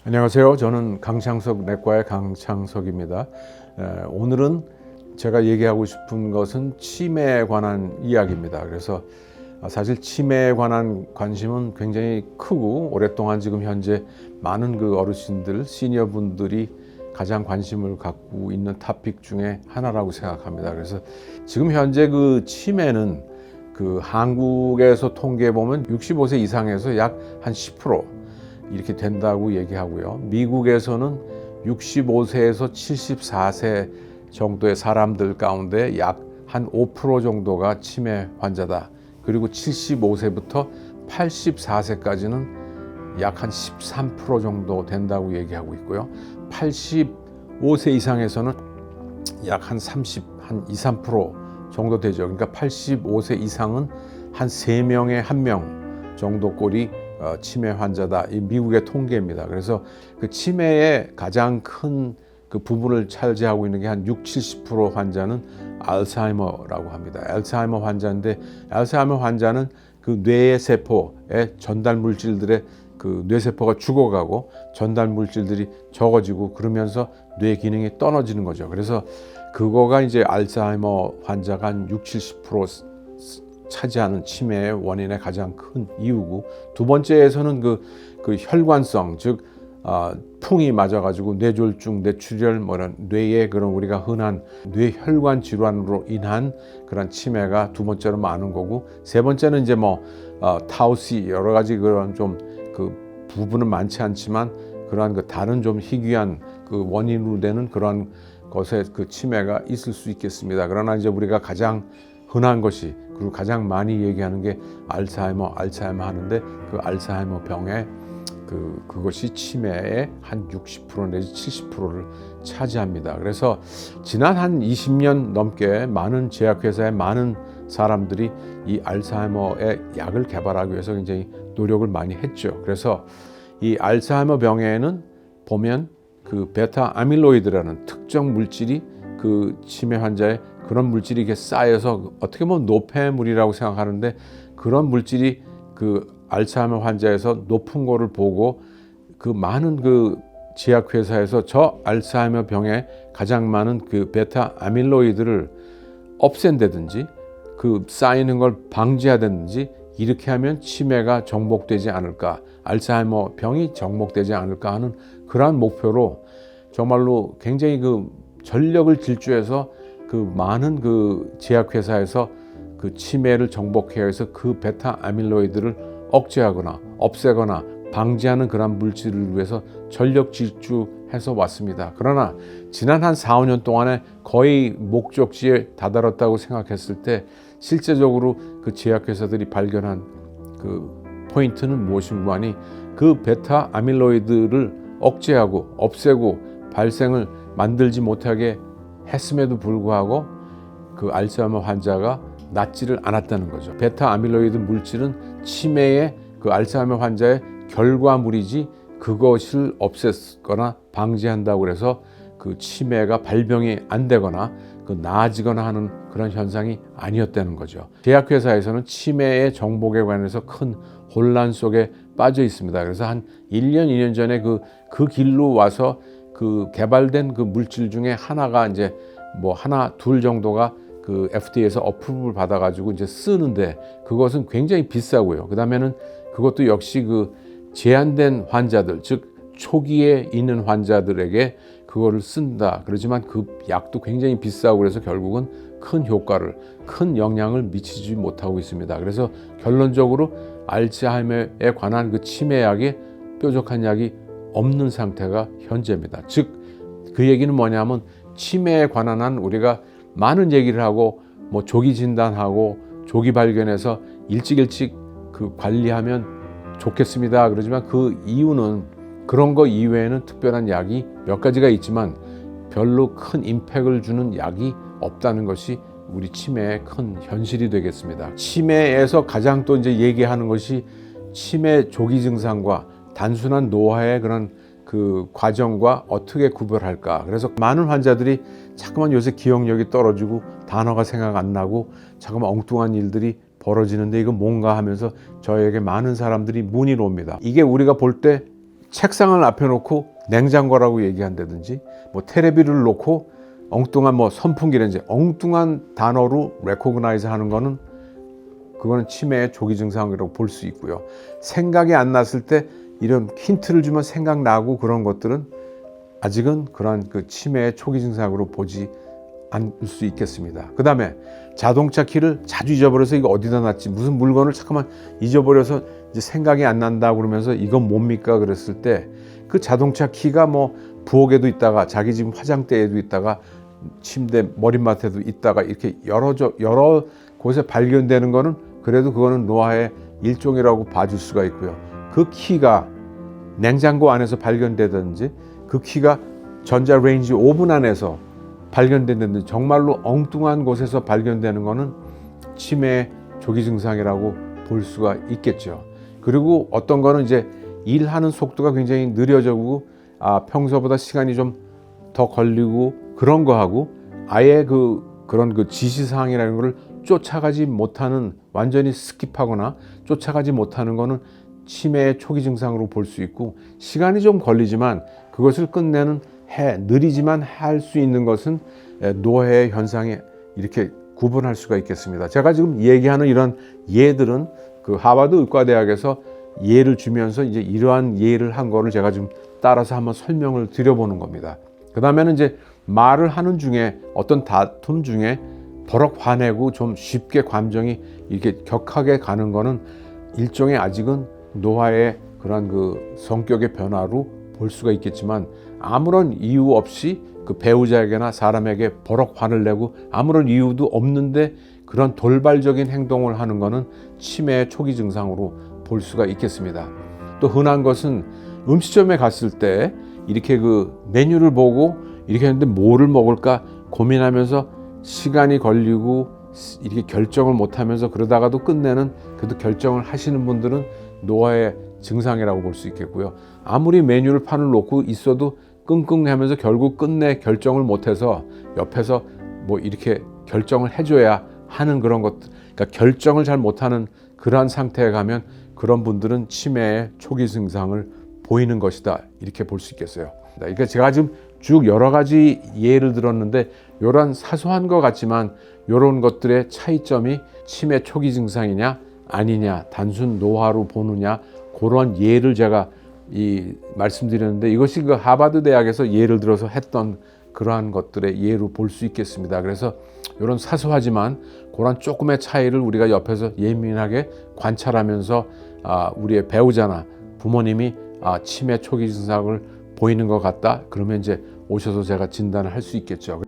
안녕하세요. 저는 강창석 내과의 강창석입니다. 오늘은 제가 얘기하고 싶은 것은 치매에 관한 이야기입니다. 그래서 사실 치매에 관한 관심은 굉장히 크고 오랫동안 지금 현재 많은 그 어르신들, 시니어분들이 가장 관심을 갖고 있는 토픽 중에 하나라고 생각합니다. 그래서 지금 현재 그 치매는 그 한국에서 통계해 보면 65세 이상에서 약 한 10% 이렇게 된다고 얘기하고요. 미국에서는 65세에서 74세 정도의 사람들 가운데 약 한 5% 정도가 치매 환자다. 그리고 75세부터 84세까지는 약 한 13% 정도 된다고 얘기하고 있고요. 85세 이상에서는 약 한 2, 3% 정도 되죠. 그러니까 85세 이상은 한 3명에 1명 정도 꼴이 치매 환자다. 이 미국의 통계입니다. 그래서 그 치매의 가장 큰 그 부분을 차지하고 있는 게 한 60-70% 환자는 알츠하이머라고 합니다. 알츠하이머 환자인데 알츠하이머 환자는 그 뇌의 세포의 전달 물질들의 그 뇌세포가 죽어가고 전달 물질들이 적어지고 그러면서 뇌 기능이 떨어지는 거죠. 그래서 그거가 이제 알츠하이머 환자가 한 60-70% 차지하는 치매의 원인의 가장 큰 이유고, 두 번째에서는 그 혈관성, 즉 풍이 맞아가지고 뇌졸중, 뇌출혈, 뇌의 그런 우리가 흔한 뇌혈관 질환으로 인한 그런 치매가 두 번째로 많은 거고, 세 번째는 이제 타우시 여러 가지 그런 좀 그 부분은 많지 않지만 그러한 그 다른 좀 희귀한 그 원인으로 되는 그런 것에 그 치매가 있을 수 있겠습니다. 그러나 이제 우리가 가장 흔한 것이, 그리고 가장 많이 얘기하는 게 알츠하이머 하는데, 그 알츠하이머 병의 그것이 치매의 한 60% 내지 70%를 차지합니다. 그래서 지난 한 20년 넘게 많은 제약회사의 많은 사람들이 이 알츠하이머의 약을 개발하기 위해서 굉장히 노력을 많이 했죠. 그래서 이 알츠하이머 병에는 보면 그 베타 아밀로이드라는 특정 물질이 그 치매 환자의 그런 물질이 이렇게 쌓여서 어떻게 보면 노폐물이라고 생각하는데, 그런 물질이 그 알츠하이머 환자에서 높은 거를 보고 그 많은 그 제약회사에서 저 알츠하이머 병에 가장 많은 그 베타 아밀로이드를 없앤다든지 그 쌓이는 걸 방지하든지 이렇게 하면 치매가 정복되지 않을까, 알츠하이머 병이 정복되지 않을까 하는 그러한 목표로 정말로 굉장히 그 전력을 질주해서 그 많은 그 제약회사에서 그 치매를 정복해야 해서 그 베타 아밀로이드를 억제하거나 없애거나 방지하는 그런 물질을 위해서 전력 질주해서 왔습니다. 그러나 지난 한 4, 5년 동안에 거의 목적지에 다다랐다고 생각했을 때 실제적으로 그 제약회사들이 발견한 그 포인트는 무엇인가 하니, 그 베타 아밀로이드를 억제하고 없애고 발생을 만들지 못하게 했음에도 불구하고 그 알츠하이머 환자가 낫지를 않았다는 거죠. 베타 아밀로이드 물질은 치매의 그 알츠하이머 환자의 결과물이지 그것을 없앴거나 방지한다고 해서 그 치매가 발병이 안 되거나 그 나아지거나 하는 그런 현상이 아니었다는 거죠. 제약회사에서는 치매의 정복에 관해서 큰 혼란 속에 빠져 있습니다. 그래서 한 1년, 2년 전에 그 길로 와서 그 개발된 그 물질 중에 하나가 이제 하나, 둘 정도가 그 FDA에서 어프로브를 받아가지고 이제 쓰는데, 그것은 굉장히 비싸고요. 그 다음에는 그것도 역시 그 제한된 환자들, 즉 초기에 있는 환자들에게 그거를 쓴다. 그렇지만 그 약도 굉장히 비싸고 그래서 결국은 큰 효과를, 큰 영향을 미치지 못하고 있습니다. 그래서 결론적으로 알츠하이머에 관한 그 치매약에 뾰족한 약이 없는 상태가 현재입니다. 즉 그 얘기는 뭐냐면, 치매에 관한 한 우리가 많은 얘기를 하고 조기 진단하고 조기 발견해서 일찍 그 관리하면 좋겠습니다. 그러지만 그 이유는, 그런 거 이외에는 특별한 약이 몇 가지가 있지만 별로 큰 임팩을 주는 약이 없다는 것이 우리 치매의 큰 현실이 되겠습니다. 치매에서 가장 또 이제 얘기하는 것이 치매 조기 증상과 단순한 노화의 그런 그 과정과 어떻게 구별할까. 그래서 많은 환자들이 자꾸만 요새 기억력이 떨어지고 단어가 생각 안 나고 자꾸만 엉뚱한 일들이 벌어지는데 이거 뭔가 하면서 저에게 많은 사람들이 문의를 옵니다. 이게 우리가 볼 때 책상을 앞에 놓고 냉장고라고 얘기한다든지 뭐 테레비를 놓고 엉뚱한 뭐 선풍기라든지 엉뚱한 단어로 recognize 하는 거는 그거는 치매의 조기 증상이라고 볼 수 있고요. 생각이 안 났을 때 이런 힌트를 주면 생각나고 그런 것들은 아직은 그러한 그 치매의 초기 증상으로 보지 않을 수 있겠습니다. 그 다음에 자동차 키를 자주 잊어버려서 이거 어디다 놨지, 무슨 물건을 잠깐만 잊어버려서 이제 생각이 안 난다 그러면서 이건 뭡니까 그랬을 때 그 자동차 키가 뭐 부엌에도 있다가 자기 집 화장대에도 있다가 침대 머리맡에도 있다가 이렇게 여러 곳에 발견되는 거는 그래도 그거는 노화의 일종이라고 봐줄 수가 있고요. 그 키가 냉장고 안에서 발견되든지 그 키가 전자레인지 오븐 안에서 발견되는데 정말로 엉뚱한 곳에서 발견되는 거는 치매의 조기 증상이라고 볼 수가 있겠죠. 그리고 어떤 거는 이제 일하는 속도가 굉장히 느려지고 평소보다 시간이 좀 더 걸리고 그런 거하고 아예 그런 그 지시사항이라는 거를 쫓아가지 못하는, 완전히 스킵하거나 쫓아가지 못하는 거는 치매의 초기 증상으로 볼 수 있고, 시간이 좀 걸리지만 그것을 끝내는 느리지만 할 수 있는 것은 노화의 현상에 이렇게 구분할 수가 있겠습니다. 제가 지금 얘기하는 이런 예들은 그 하버드 의과대학에서 예를 주면서 이제 이러한 예를 한 거를 제가 좀 따라서 한번 설명을 드려보는 겁니다. 그 다음에는 이제 말을 하는 중에 어떤 다툼 중에 버럭 화내고 좀 쉽게 감정이 이렇게 격하게 가는 거는 일종의 아직은 노화의 그런 그 성격의 변화로 볼 수가 있겠지만, 아무런 이유 없이 그 배우자에게나 사람에게 버럭 화를 내고 아무런 이유도 없는데 그런 돌발적인 행동을 하는 거는 치매의 초기 증상으로 볼 수가 있겠습니다. 또 흔한 것은 음식점에 갔을 때 이렇게 그 메뉴를 보고 이렇게 했는데 뭐를 먹을까 고민하면서 시간이 걸리고 이렇게 결정을 못하면서 그러다가도 끝내는, 그래도 결정을 하시는 분들은 노화의 증상이라고 볼 수 있겠고요. 아무리 메뉴를 판을 놓고 있어도 끙끙하면서 결국 끝내 결정을 못해서 옆에서 뭐 이렇게 결정을 해줘야 하는 그런 것들, 그러니까 결정을 잘 못하는 그러한 상태에 가면 그런 분들은 치매의 초기 증상을 보이는 것이다, 이렇게 볼 수 있겠어요. 그러니까 제가 지금 쭉 여러 가지 예를 들었는데 이런 사소한 것 같지만 이런 것들의 차이점이 치매 초기 증상이냐 아니냐, 단순 노화로 보느냐, 그런 예를 제가 말씀드렸는데 이것이 그 하버드 대학에서 예를 들어서 했던 그러한 것들의 예로 볼 수 있겠습니다. 그래서 이런 사소하지만 그런 조금의 차이를 우리가 옆에서 예민하게 관찰하면서 우리의 배우자나 부모님이 치매 초기 증상을 보이는 것 같다 그러면 이제 오셔서 제가 진단을 할 수 있겠죠.